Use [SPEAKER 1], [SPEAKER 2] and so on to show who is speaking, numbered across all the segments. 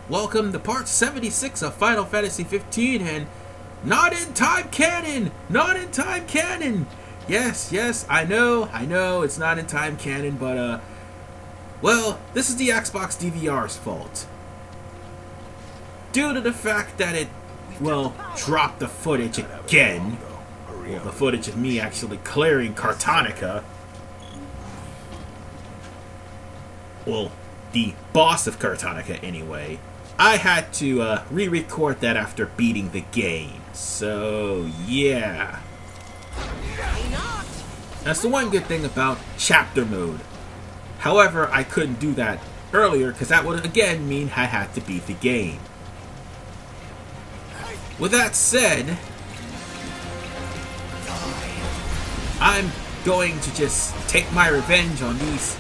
[SPEAKER 1] welcome to part 76 of Final Fantasy 15 and Not in Time Canon! Not in Time Canon! Yes, I know, it's not in time canon, but, well, this is the Xbox DVR's fault. Due to the fact that it, well, dropped the footage again, well, the footage of me actually clearing Cartanica, well, the boss of Cartanica anyway, I had to re-record that after beating the game. So, yeah. That's the one good thing about chapter mode. However, I couldn't do that earlier because that would again mean I had to beat the game. With that said, I'm going to just take my revenge on these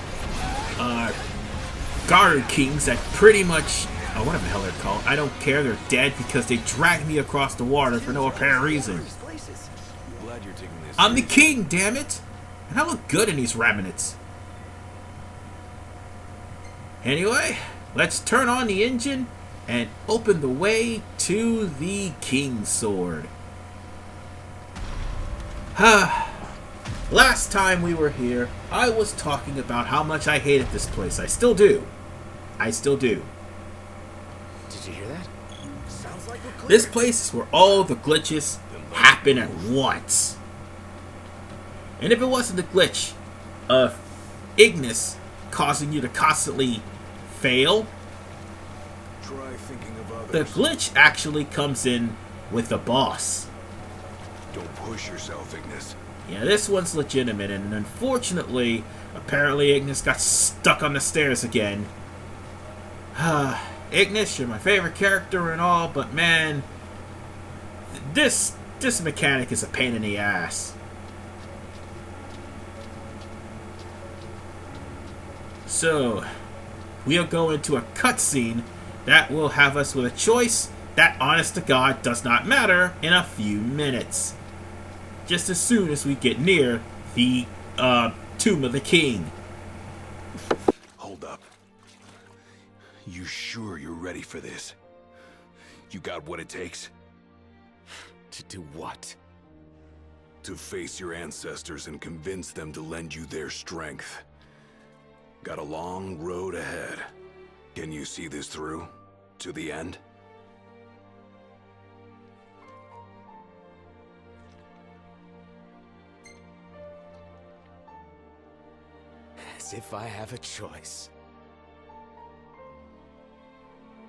[SPEAKER 1] guard kings that pretty much, whatever the hell they're called, I don't care, they're dead because they dragged me across the water for no apparent reason. I'm the king, damn it! And I look good in these remnants. Anyway, let's turn on the engine and open the way to the Kngsword. Last time we were here, I was talking about how much I hated this place. I still do. Did you
[SPEAKER 2] hear that? Sounds like we're clear.
[SPEAKER 1] This place is where all the glitches happen at once. And if it wasn't the glitch of Ignis causing you to constantly fail,
[SPEAKER 2] Try thinking of others.
[SPEAKER 1] the glitch actually comes in with the boss.
[SPEAKER 2] Don't push yourself, Ignis.
[SPEAKER 1] Yeah, this one's legitimate, and unfortunately, apparently Ignis got stuck on the stairs again. Ignis, you're my favorite character and all, but man, this mechanic is a pain in the ass. So, we'll go into a cutscene that will have us with a choice that, honest to God, does not matter in a few minutes. Just as soon as we get near the Tomb of the King.
[SPEAKER 2] Hold up. You sure you're ready for this? You got what it takes? To do what? To face your ancestors and convince them to lend you their strength. Got a long road ahead. Can you see this through? To the end? As if I have a choice.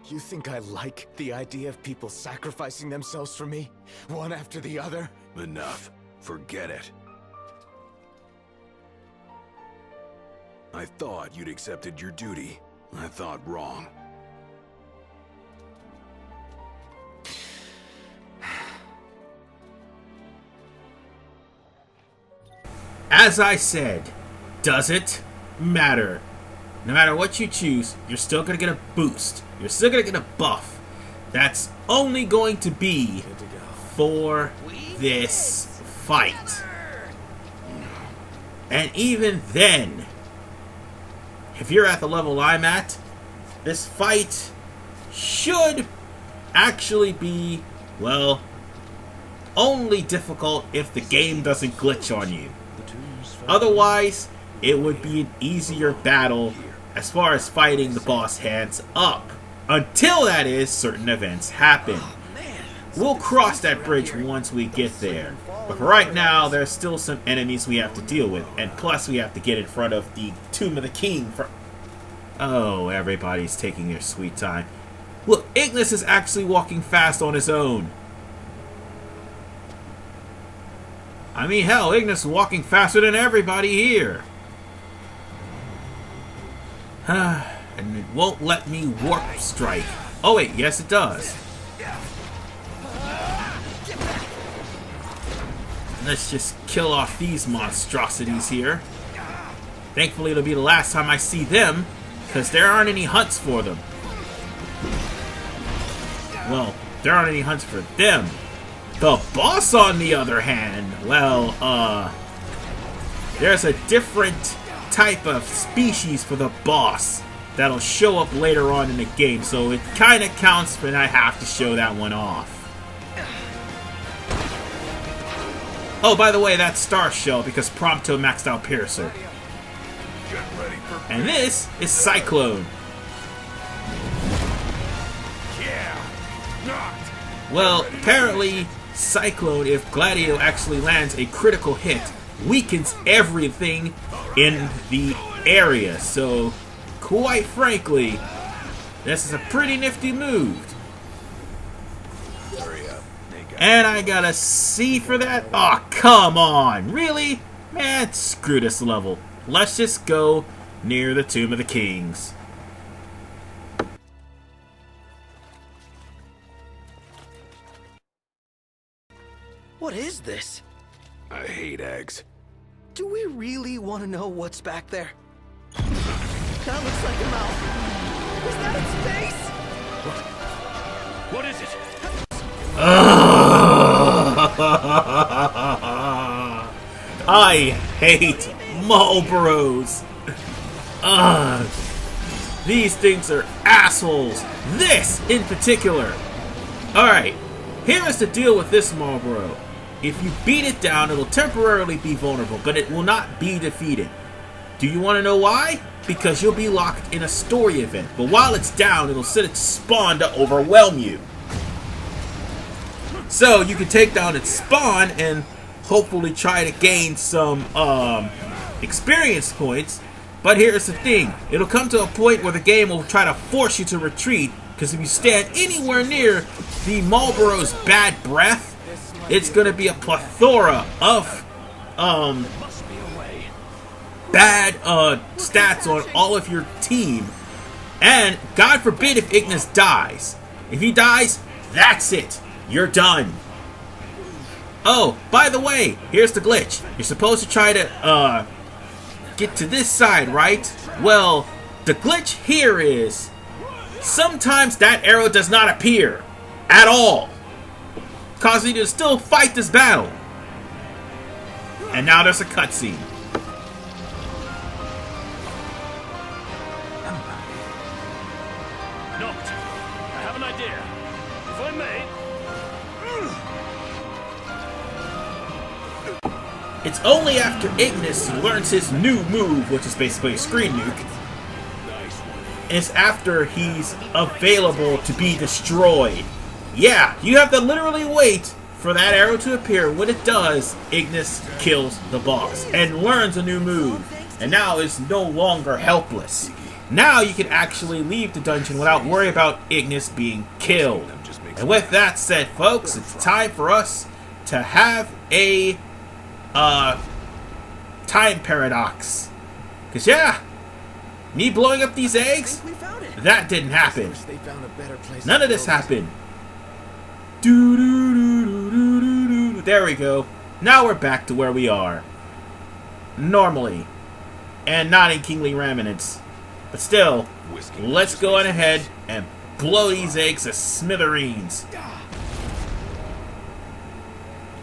[SPEAKER 2] You think I like the idea of people sacrificing themselves for me? One after the other? Enough. Forget it. I thought you'd accepted your duty. I thought wrong.
[SPEAKER 1] As I said, does it matter? No matter what you choose, you're still going to get a boost. You're still going to get a buff. That's only going to be for this fight. And even then, if you're at the level I'm at, this fight should actually be, well, only difficult if the game doesn't glitch on you. Otherwise, it would be an easier battle as far as fighting the boss hands up. Until, that is, certain events happen. We'll cross that bridge once we get there. But for right now, there's still some enemies we have to deal with. And plus, we have to get in front of the Tomb of the King for... Oh, everybody's taking their sweet time. Look, Ignis is actually walking fast on his own. I mean, hell, Ignis is walking faster than everybody here. And it won't let me warp strike. Oh wait, yes it does. Let's just kill off these monstrosities here. Thankfully it'll be the last time I see them, because there aren't any hunts for them. Well, there aren't any hunts for them. The boss, on the other hand, well, there's a different type of species for the boss. that'll show up later on in the game, so it kind of counts when I have to show that one off. Oh, by the way, that's Star Shell because Prompto maxed out Piercer. And this is Cyclone. Well, apparently, Cyclone, if Gladio actually lands a critical hit, weakens everything in the area. So, quite frankly, this is a pretty nifty move. And I got a C for that? Oh, come on. Really? Man, screw this level. Let's just go near the Tomb of the Kings.
[SPEAKER 3] What is this?
[SPEAKER 2] I hate eggs.
[SPEAKER 3] Do we really want to know what's back there? That looks like a mouth. Is that its face?
[SPEAKER 2] What is it?
[SPEAKER 1] I hate Marlboros. These things are assholes. This in particular. Alright, here is the deal with this Marlboro. If you beat it down, it'll temporarily be vulnerable, but it will not be defeated. Do you want to know why? Because you'll be locked in a story event, but while it's down, it'll set its spawn to overwhelm you. So you can take down its spawn and hopefully try to gain some experience points. But here's the thing. It'll come to a point where the game will try to force you to retreat, because if you stand anywhere near the Marlboro's bad breath, it's going to be a plethora of bad stats on all of your team. And God forbid if Ignis dies. If he dies, that's it. You're done. Oh, by the way, here's the glitch. You're supposed to try to get to this side, right? Well, the glitch here is sometimes that arrow does not appear at all, causing you to still fight this battle. And now there's a cutscene.
[SPEAKER 4] Noct, I have an idea. If I may.
[SPEAKER 1] It's only after Ignis learns his new move, which is basically a screen nuke. It's after he's available to be destroyed. Yeah, you have to literally wait for that arrow to appear. When it does, Ignis kills the boss and learns a new move. And now is no longer helpless. Now you can actually leave the dungeon without worrying about Ignis being killed. And with that said, folks, it's time for us to have a time paradox. Because yeah, me blowing up these eggs, that didn't happen. None of this happened. There we go. Now we're back to where we are. Normally. And not in Kingly Remnants. But still, let's go on ahead and blow these eggs to smithereens.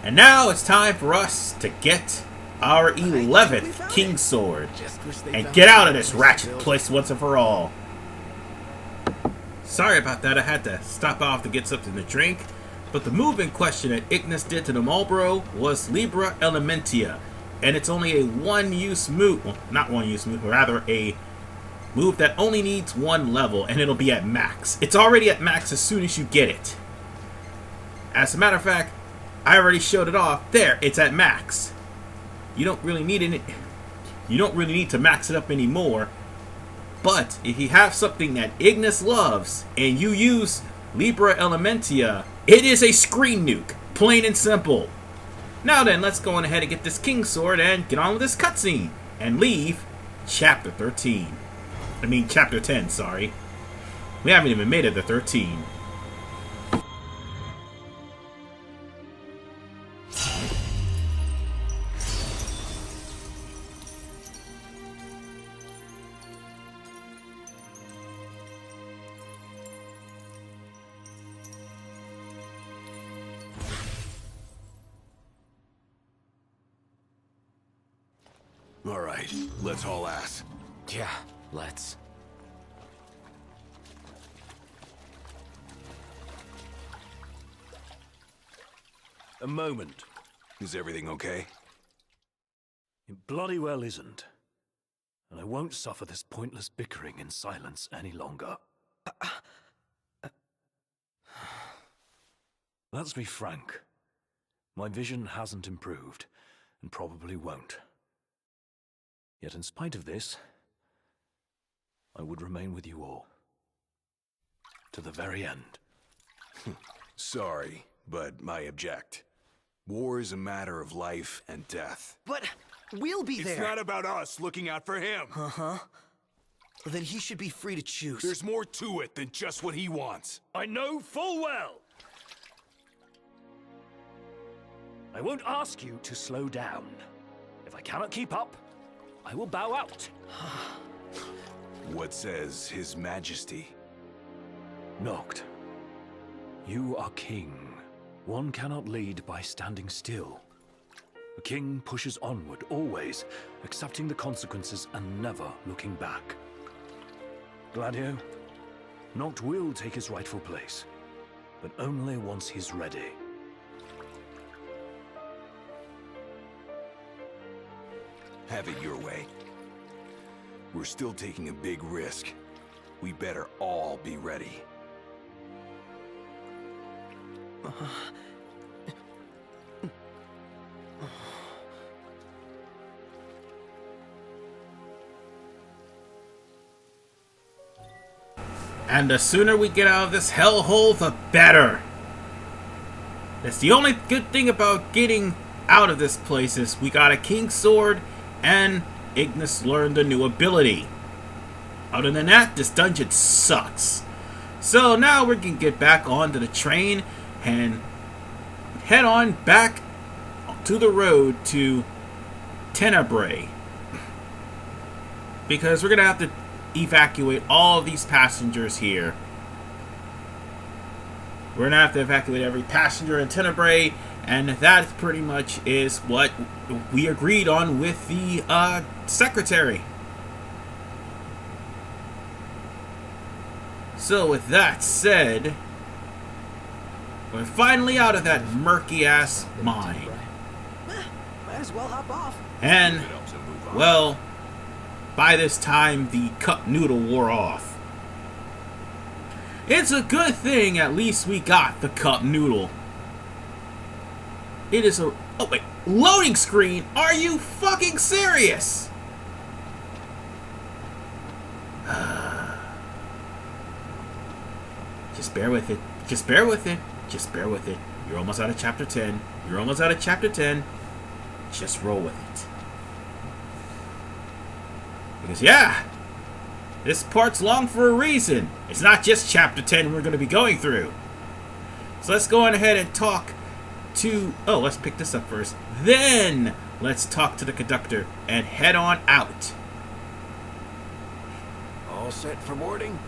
[SPEAKER 1] And now it's time for us to get our 11th Kngsword and get out of this ratchet place once and for all. Sorry about that, I had to stop off to get something to drink. But the move in question that Ignis did to the Marlboro was Libra Elementia. And it's only a one-use move, well, not one-use move, but rather a move that only needs one level, and it'll be at max. It's already at max as soon as you get it. As a matter of fact, I already showed it off. There, it's at max. You don't really need it. You don't really need to max it up anymore. But if you have something that Ignis loves and you use Libra Elementia, it is a screen nuke, plain and simple. Now then, let's go on ahead and get this Kngsword and get on with this cutscene and leave Chapter 13. I mean, Chapter 10, sorry. We haven't even made it to 13.
[SPEAKER 2] All right, let's haul ass.
[SPEAKER 3] Yeah, let's.
[SPEAKER 4] A moment.
[SPEAKER 2] Is everything okay?
[SPEAKER 4] It bloody well isn't. And I won't suffer this pointless bickering in silence any longer. Let's be frank. My vision hasn't improved, and probably won't. Yet in spite of this, I would remain with you all. To the very end.
[SPEAKER 2] Sorry, but I object. War is a matter of life and death.
[SPEAKER 3] But we'll be there.
[SPEAKER 2] It's not about us looking out for him.
[SPEAKER 3] Uh-huh. Then he should be free to choose.
[SPEAKER 2] There's more to it than just what he wants.
[SPEAKER 4] I know full well. I won't ask you to slow down. If I cannot keep up, I will bow out.
[SPEAKER 2] What says His Majesty?
[SPEAKER 4] Noct, you are king. One cannot lead by standing still. A king pushes onward, always, accepting the consequences and never looking back. Gladio, Noct will take his rightful place, but only once he's ready.
[SPEAKER 2] Have it your way. We're still taking a big risk. We better all be ready.
[SPEAKER 1] And the sooner we get out of this hellhole, the better. That's the only good thing about getting out of this place is we got a Kngsword and Ignis learned a new ability. Other than that, this dungeon sucks. So now we can get back onto the train and head on back to the road to Tenebrae. Because we're going to have to evacuate all of these passengers here. We're going to have to evacuate every passenger in Tenebrae, and that pretty much is what we agreed on with the secretary. So with that said, we're finally out of that murky-ass mine.
[SPEAKER 3] Might as well hop off.
[SPEAKER 1] And, well, by this time, the cup noodle wore off. It's a good thing at least we got the cup noodle. It is a... Oh, wait. Loading screen? Are you fucking serious? Just bear with it. Just bear with it. Just bear with it. You're almost out of chapter 10. You're almost out of chapter 10. Just roll with it. Because, yeah, this part's long for a reason. It's not just chapter 10 we're going to be going through. So let's go on ahead and talk to... Oh, let's pick this up first. Then, let's talk to the conductor and head on out.
[SPEAKER 3] All set for boarding?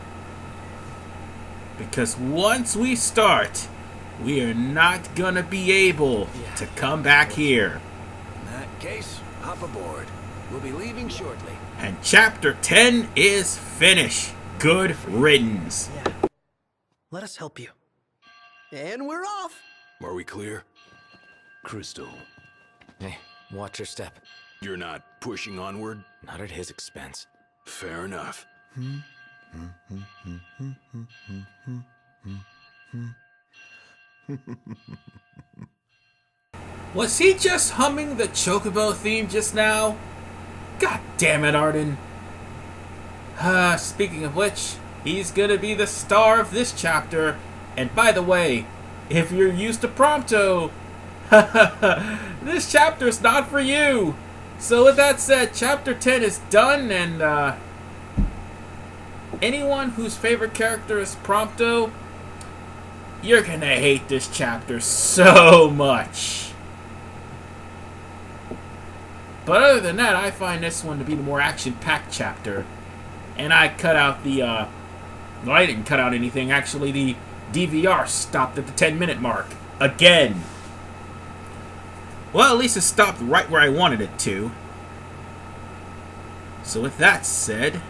[SPEAKER 1] Because once we start, we are not going to be able to come back here.
[SPEAKER 3] In that case, hop aboard. We'll be leaving shortly.
[SPEAKER 1] And chapter 10 is finished. Good riddance.
[SPEAKER 3] Yeah. Let us help you. And we're off.
[SPEAKER 2] Are we clear?
[SPEAKER 4] Crystal.
[SPEAKER 5] Hey, watch your step.
[SPEAKER 2] You're not pushing onward?
[SPEAKER 5] Not at his expense.
[SPEAKER 2] Fair enough.
[SPEAKER 1] Was he just humming the Chocobo theme just now? God damn it, Ardyn. Speaking of which, he's gonna be the star of this chapter. And by the way, if you're used to Prompto, this chapter's not for you. So with that said, chapter 10 is done, and anyone whose favorite character is Prompto, you're gonna hate this chapter so much. But other than that, I find this one to be the more action-packed chapter. And I cut out the, well, I didn't cut out anything. Actually, the DVR stopped at the 10-minute mark. Again. Well, at least it stopped right where I wanted it to. So with that said,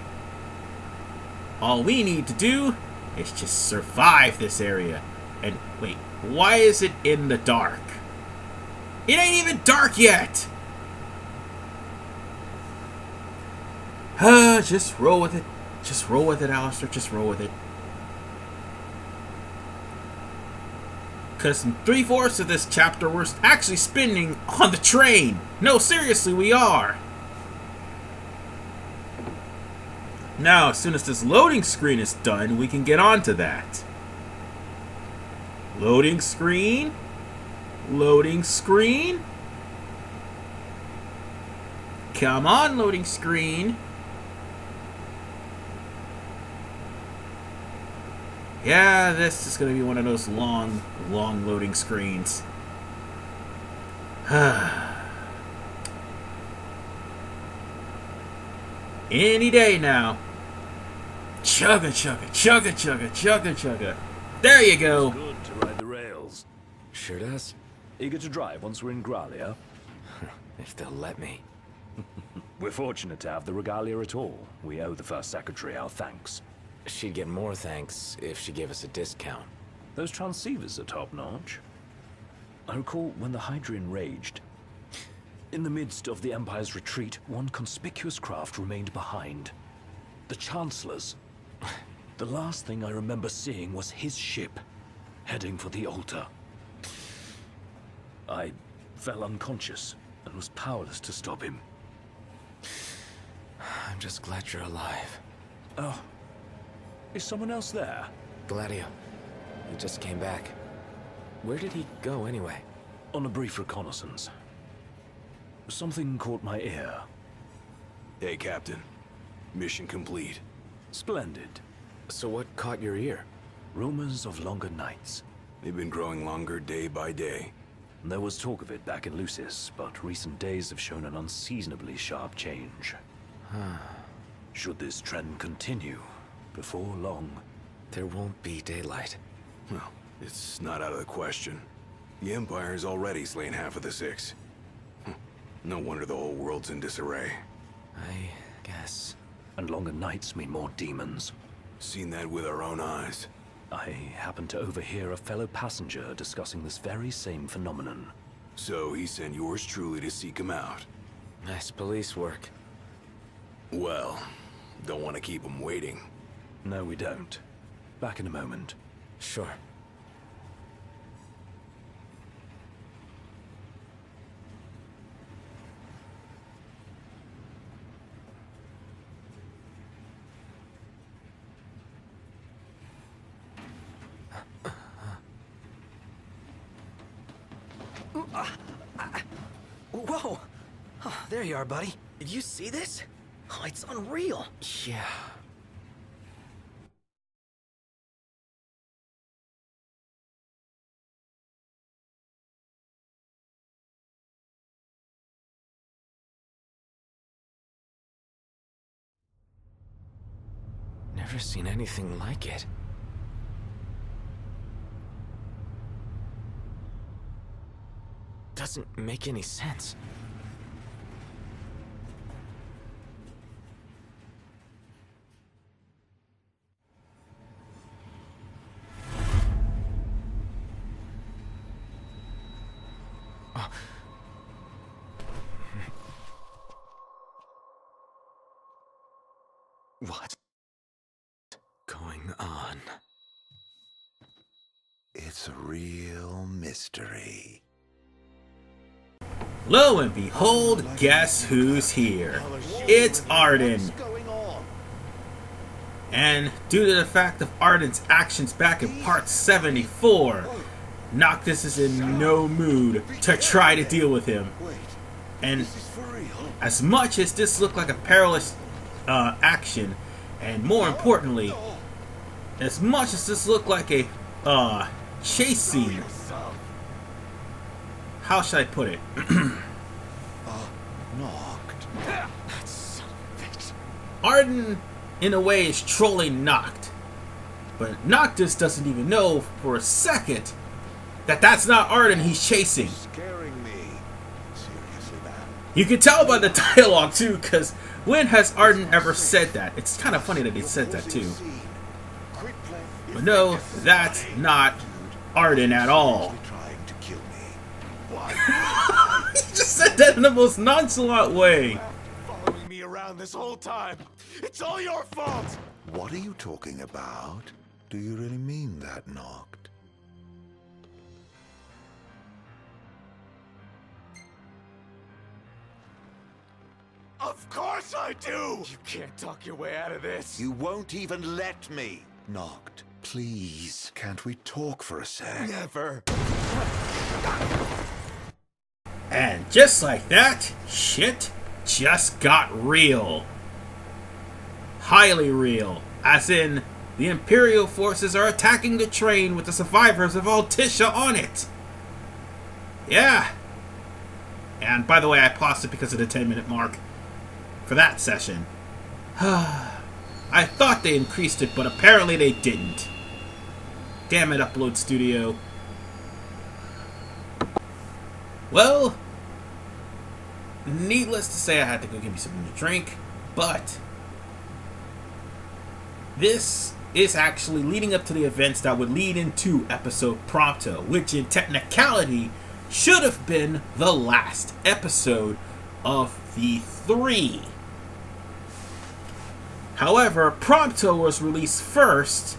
[SPEAKER 1] all we need to do is just survive this area. And wait, why is it in the dark? It ain't even dark yet! Just roll with it. Just roll with it, Alistair. Just roll with it. Because 3/4 of this chapter, we're actually spinning on the train. No, seriously, we are. Now, as soon as this loading screen is done, we can get on to that. Loading screen. Loading screen. Come on, loading screen. Yeah, this is going to be one of those long loading screens. Any day now. Chugga chugga, chugga chugga, chugga chugga. There you go.
[SPEAKER 4] Good to ride the rails.
[SPEAKER 5] Sure does.
[SPEAKER 4] Eager to drive once we're in Gladio?
[SPEAKER 5] If they'll let me.
[SPEAKER 4] We're fortunate to have the regalia at all. We owe the First Secretary our thanks.
[SPEAKER 5] She'd get more thanks if she gave us a discount.
[SPEAKER 4] Those transceivers are top-notch. I recall when the Hydrian raged. In the midst of the Empire's retreat, one conspicuous craft remained behind. The Chancellor's. The last thing I remember seeing was his ship, heading for the altar. I fell unconscious and was powerless to stop him.
[SPEAKER 5] I'm just glad you're alive.
[SPEAKER 4] Oh. Is someone else there?
[SPEAKER 5] Gladio. He just came back. Where did he go anyway?
[SPEAKER 4] On a brief reconnaissance. Something caught my ear.
[SPEAKER 2] Hey, Captain. Mission complete.
[SPEAKER 4] Splendid.
[SPEAKER 5] So what caught your ear?
[SPEAKER 4] Rumors of longer nights.
[SPEAKER 2] They've been growing longer day by day.
[SPEAKER 4] There was talk of it back in Lucis, but recent days have shown an unseasonably sharp change. Should this trend continue, before long...
[SPEAKER 5] There won't be daylight.
[SPEAKER 2] Well, it's not out of the question. The Empire's already slain half of the Six. No wonder the whole world's in disarray.
[SPEAKER 5] I guess.
[SPEAKER 4] And longer nights mean more demons.
[SPEAKER 2] Seen that with our own eyes.
[SPEAKER 4] I happened to overhear a fellow passenger discussing this very same phenomenon.
[SPEAKER 2] So he sent yours truly to seek him out.
[SPEAKER 5] Nice police work.
[SPEAKER 2] Well, don't want to keep him waiting.
[SPEAKER 4] No, we don't. Back in a moment.
[SPEAKER 5] Sure.
[SPEAKER 3] Whoa! Oh, there you are, buddy. Did you see this? Oh, it's unreal.
[SPEAKER 5] Yeah. Never seen anything like it. Doesn't make any sense. What's going on?
[SPEAKER 6] It's a real mystery.
[SPEAKER 1] Lo and behold, guess who's here? It's Ardyn. And due to the fact of Ardyn's actions back in part 74, Noctis is in no mood to try to deal with him. And as much as this looked like a perilous action, and more importantly, as much as this looked like a chase scene, how should I put it?
[SPEAKER 6] Knocked.
[SPEAKER 1] Ardyn, in a way, is trolling Noct. But Noctis doesn't even know for a second that that's not Ardyn he's chasing.
[SPEAKER 6] Scaring me. Seriously, man.
[SPEAKER 1] You can tell by the dialogue, too, because when has Ardyn ever said that? It's kind of funny that he said that, too. But no, that's not Ardyn at all.
[SPEAKER 6] Trying to kill me. Why?
[SPEAKER 1] that in the most nonchalant way.
[SPEAKER 2] Following me around this whole time. It's all your fault.
[SPEAKER 6] What are you talking about? Do you really mean that, Noct?
[SPEAKER 2] Of course I do. You can't talk your way out of this.
[SPEAKER 6] You won't even let me. Noct, please, can't we talk for a sec?
[SPEAKER 2] Never.
[SPEAKER 1] And just like that, shit just got real. Highly real. As in, the Imperial forces are attacking the train with the survivors of Altissia on it. Yeah. And by the way, I paused it because of the 10-minute mark for that session. I thought they increased it, but apparently they didn't. Damn it, Upload Studio. Well, needless to say, I had to go get me something to drink, but this is actually leading up to the events that would lead into episode Prompto, which in technicality should have been the last episode of the 3. However, Prompto was released first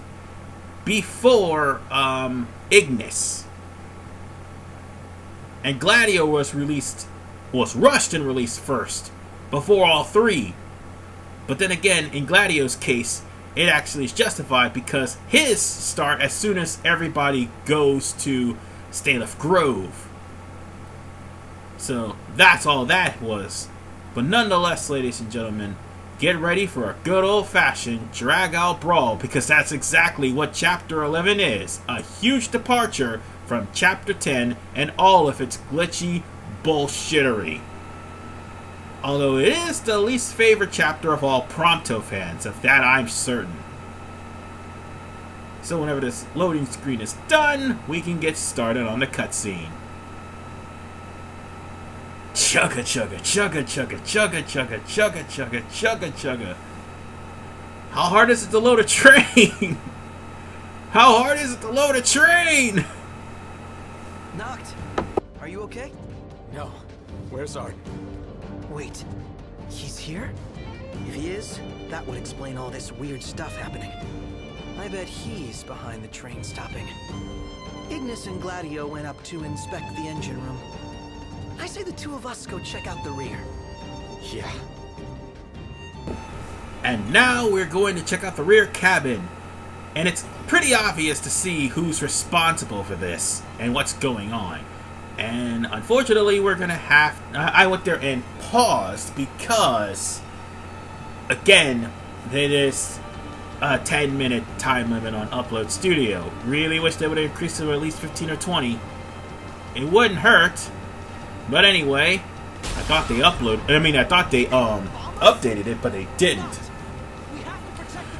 [SPEAKER 1] before Ignis. And Gladio was rushed and released first before all 3. But then again, in Gladio's case, it actually is justified because his start as soon as everybody goes to Staelif Grove. So that's all that was. But nonetheless, ladies and gentlemen, get ready for a good old-fashioned drag-out brawl, because that's exactly what Chapter 11 is. A huge departure from Chapter 10 and all of its glitchy bullshittery. Although it is the least favorite chapter of all Prompto fans, of that I'm certain. So whenever this loading screen is done, we can get started on the cutscene. Chugga chugga chugga chugga chugga chugga chugga chugga chugga chugga. How hard is it to load a train? How hard is it to load a train?
[SPEAKER 3] Noct, are you okay?
[SPEAKER 2] No. Where's Ardyn?
[SPEAKER 3] Wait, he's here? If he is, that would explain all this weird stuff happening. I bet he's behind the train stopping. Ignis and Gladio went up to inspect the engine room. I say the two of us go check out the rear.
[SPEAKER 2] Yeah.
[SPEAKER 1] And now we're going to check out the rear cabin. And it's pretty obvious to see who's responsible for this and what's going on. And unfortunately, we're going to have... I went there and paused because, again, there is a 10-minute time limit on Upload Studio. Really wish they would have increased it to at least 15 or 20. It wouldn't hurt. But anyway, I thought they updated it, but they didn't.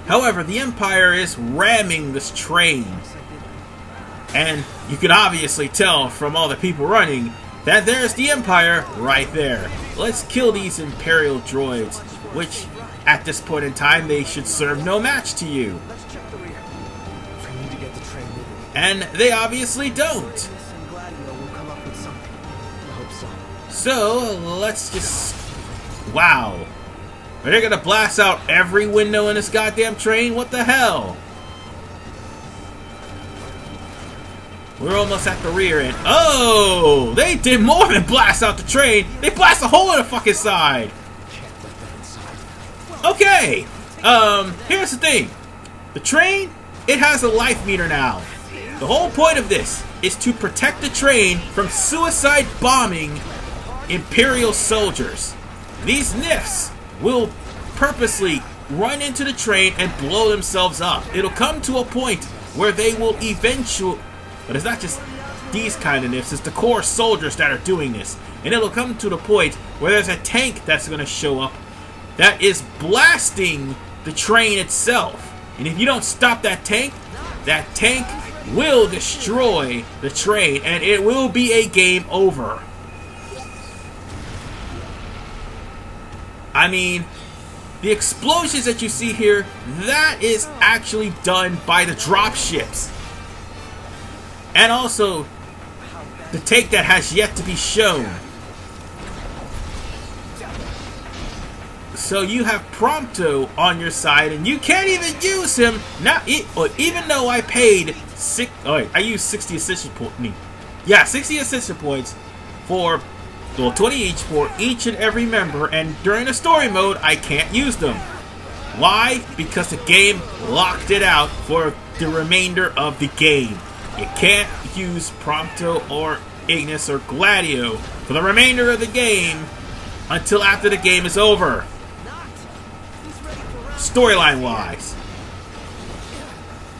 [SPEAKER 1] However, the Empire is ramming this train. And you can obviously tell from all the people running that there's the Empire right there. Let's kill these Imperial droids, which at this point in time they should serve no match to you.
[SPEAKER 3] Let's check the rear. We need to get the train moving.
[SPEAKER 1] And they obviously don't.
[SPEAKER 3] Ignis and Gladio will come up with something. I hope so.
[SPEAKER 1] So, let's just... Wow. Are they gonna blast out every window in this goddamn train? What the hell? We're almost at the rear end. Oh! They did more than blast out the train! They blast a hole in the fucking side! Okay! Here's the thing. The train, it has a life meter now. The whole point of this is to protect the train from suicide bombing Imperial soldiers. These NIFs will purposely run into the train and blow themselves up. It'll come to a point where they will eventually... But it's not just these kind of NIFs, it's the core soldiers that are doing this. And it'll come to the point where there's a tank that's going to show up that is blasting the train itself. And if you don't stop that tank will destroy the train, and it will be a game over. I mean, the explosions that you see here, that is actually done by the drop ships. And also, the tank that has yet to be shown. So you have Prompto on your side, and you can't even use him now. Even though I paid I used 60 ascension points. Yeah, 60 ascension points for 20 each for each and every member, and during the story mode, I can't use them. Why? Because the game locked it out for the remainder of the game. You can't use Prompto or Ignis or Gladio for the remainder of the game until after the game is over. Storyline wise.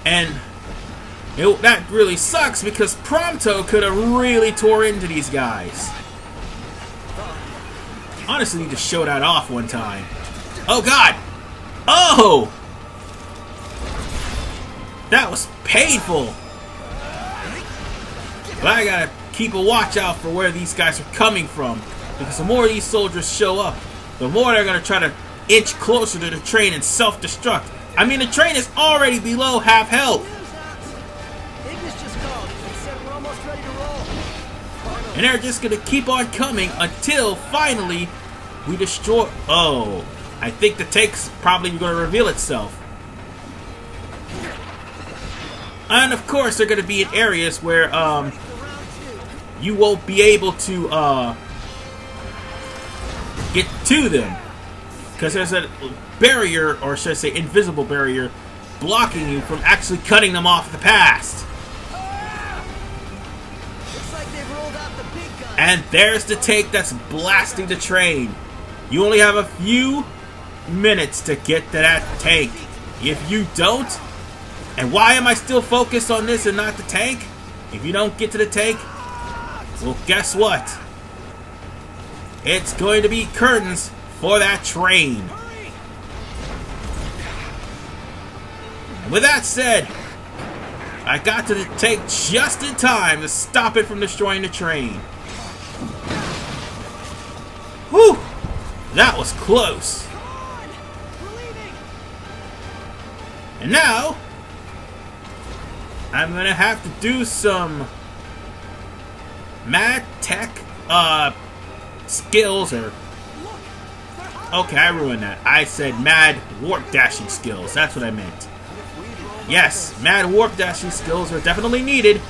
[SPEAKER 1] And that really sucks because Prompto could have really tore into these guys. Honestly, need to show that off one time. Oh god! Oh! That was painful. But I gotta keep a watch out for where these guys are coming from. Because the more these soldiers show up, the more they're gonna try to inch closer to the train and self-destruct. I mean, the train is already below half health.
[SPEAKER 3] Ignis just called and said we're almost ready to roll.
[SPEAKER 1] And they're just gonna keep on coming until finally we destroy. Oh, I think the tank's probably gonna reveal itself. And of course, they're gonna be in areas where you won't be able to get to them. Because there's a barrier, or should I say invisible barrier, blocking you from actually cutting them off the past.
[SPEAKER 3] Looks like they've rolled out the big gun.
[SPEAKER 1] And there's the tank that's blasting the train. You only have a few minutes to get to that tank. If you don't, and why am I still focused on this and not the tank? If you don't get to the tank, well, guess what? It's going to be curtains for that train. And with that said, I got to the tank just in time to stop it from destroying the train. Whew! That was close. And now, I'm gonna have to do some mad tech skills, or okay, I ruined that. I said mad warp dashing skills. That's what I meant. Yes, mad warp dashing skills are definitely needed,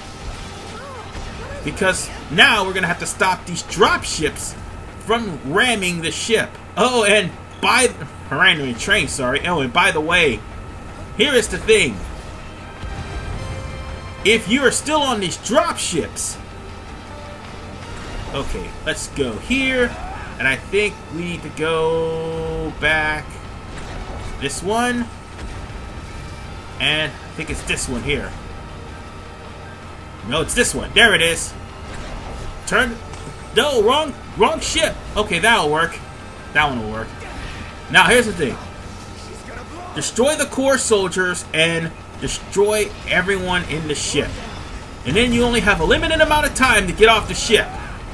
[SPEAKER 1] because now we're gonna have to stop these drop ships from ramming the ship. Oh, and ramming the train, sorry. Oh, and by the way, here is the thing. If you are still on these drop ships, okay, let's go here. And I think we need to go back this one. And I think it's this one here. No, it's this one. There it is. Turn. No, wrong ship. Okay, that'll work. That one will work. Now, here's the thing. Destroy the core soldiers and destroy everyone in the ship. And then you only have a limited amount of time to get off the ship.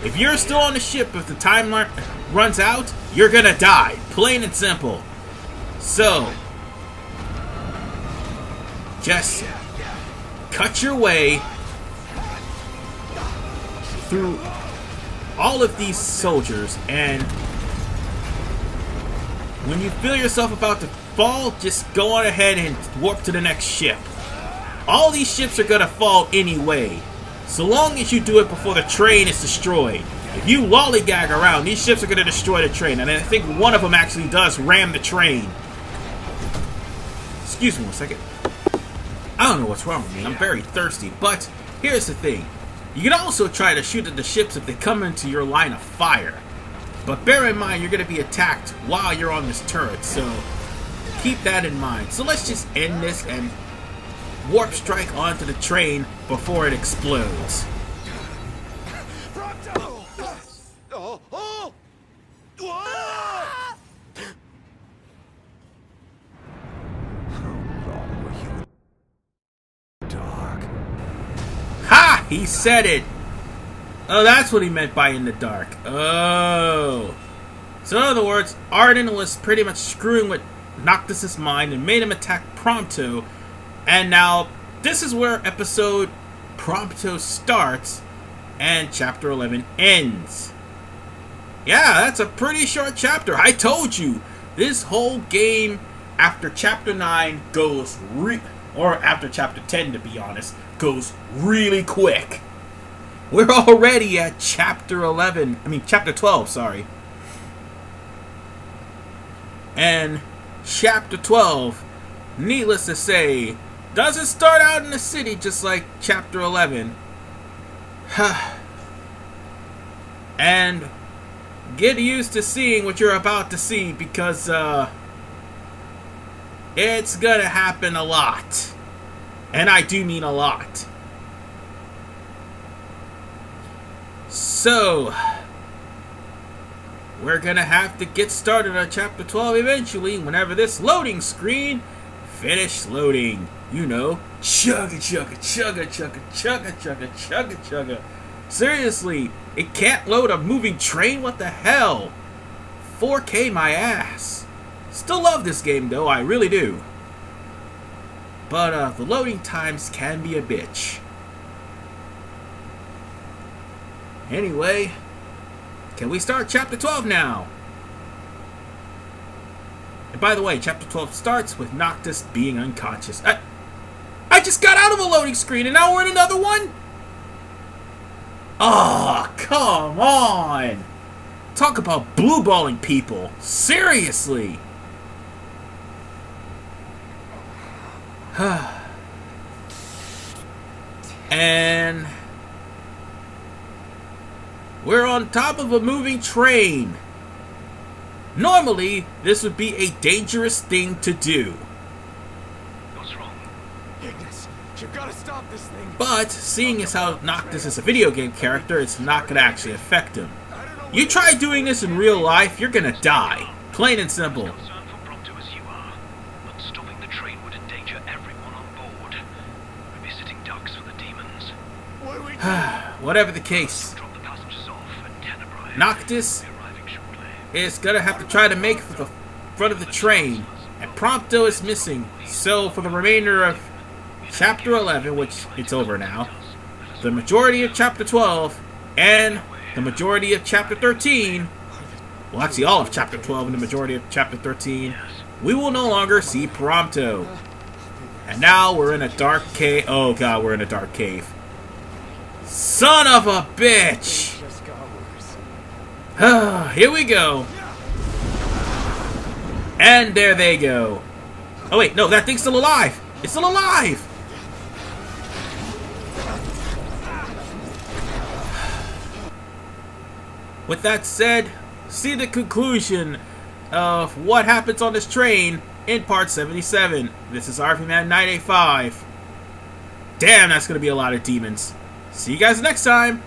[SPEAKER 1] If you're still on the ship, if the time runs out, you're gonna die. Plain and simple. So, just cut your way through all of these soldiers, and when you feel yourself about to fall, just go on ahead and warp to the next ship. All these ships are gonna fall anyway, so long as you do it before the train is destroyed. If you lollygag around, these ships are gonna destroy the train, and I think one of them actually does ram the train. Excuse me one second. I don't know what's wrong with me, I'm very thirsty, but here's the thing. You can also try to shoot at the ships if they come into your line of fire. But bear in mind, you're going to be attacked while you're on this turret, so keep that in mind. So let's just end this and warp strike onto the train before it explodes. Ha! He said it! Oh, that's what he meant by in the dark. Oh. So in other words, Ardyn was pretty much screwing with Noctis's mind and made him attack Prompto. And now, this is where episode Prompto starts and chapter 11 ends. Yeah, that's a pretty short chapter. I told you. this whole game after Chapter 9 goes or after Chapter 10 to be honest, goes really quick. We're already at Chapter 12, sorry. And Chapter 12, needless to say, doesn't start out in the city just like Chapter 11. And get used to seeing what you're about to see because it's gonna happen a lot. And I do mean a lot. So, we're gonna have to get started on Chapter 12 eventually whenever this loading screen finishes loading. You know, chugga chugga chugga chugga chugga chugga chugga chugga. Seriously, it can't load a moving train? What the hell? 4K my ass. Still love this game though, I really do. But the loading times can be a bitch. Anyway, can we start Chapter 12 now? And by the way, Chapter 12 starts with Noctis being unconscious. I just got out of a loading screen and now we're in another one? Oh, come on! Talk about blue-balling people. Seriously! And we're on top of a moving train. Normally, this would be a dangerous thing to do.
[SPEAKER 4] What's wrong? Ignis, you've got to stop this thing.
[SPEAKER 1] But, seeing as how Noctis is a video game character, it's not going to actually affect him. You try doing this in real life, you're going to die. Plain and simple.
[SPEAKER 4] Concerned for Prompto as you are, but stopping the train would endanger everyone on board. We'll be sitting ducks for the demons.
[SPEAKER 3] What do we do?
[SPEAKER 1] Whatever the case,
[SPEAKER 4] Drop the passengers off at Tenebrae.
[SPEAKER 1] Noctis
[SPEAKER 4] We're arriving shortly.
[SPEAKER 1] is going to have to try to make for the front of the train. And Prompto is missing. So, for the remainder of Chapter 11, which it's over now, the majority of Chapter 12, and the majority of Chapter 13, well actually all of Chapter 12 and the majority of Chapter 13, we will no longer see Prompto. And now we're in a dark cave. Oh god, we're in a dark cave. Son of a bitch! Here we go. And there they go. Oh wait, no, that thing's still alive! It's still alive! With that said, see the conclusion of what happens on this train in Part 77. This is RVMan 985. Damn, that's going to be a lot of demons. See you guys next time!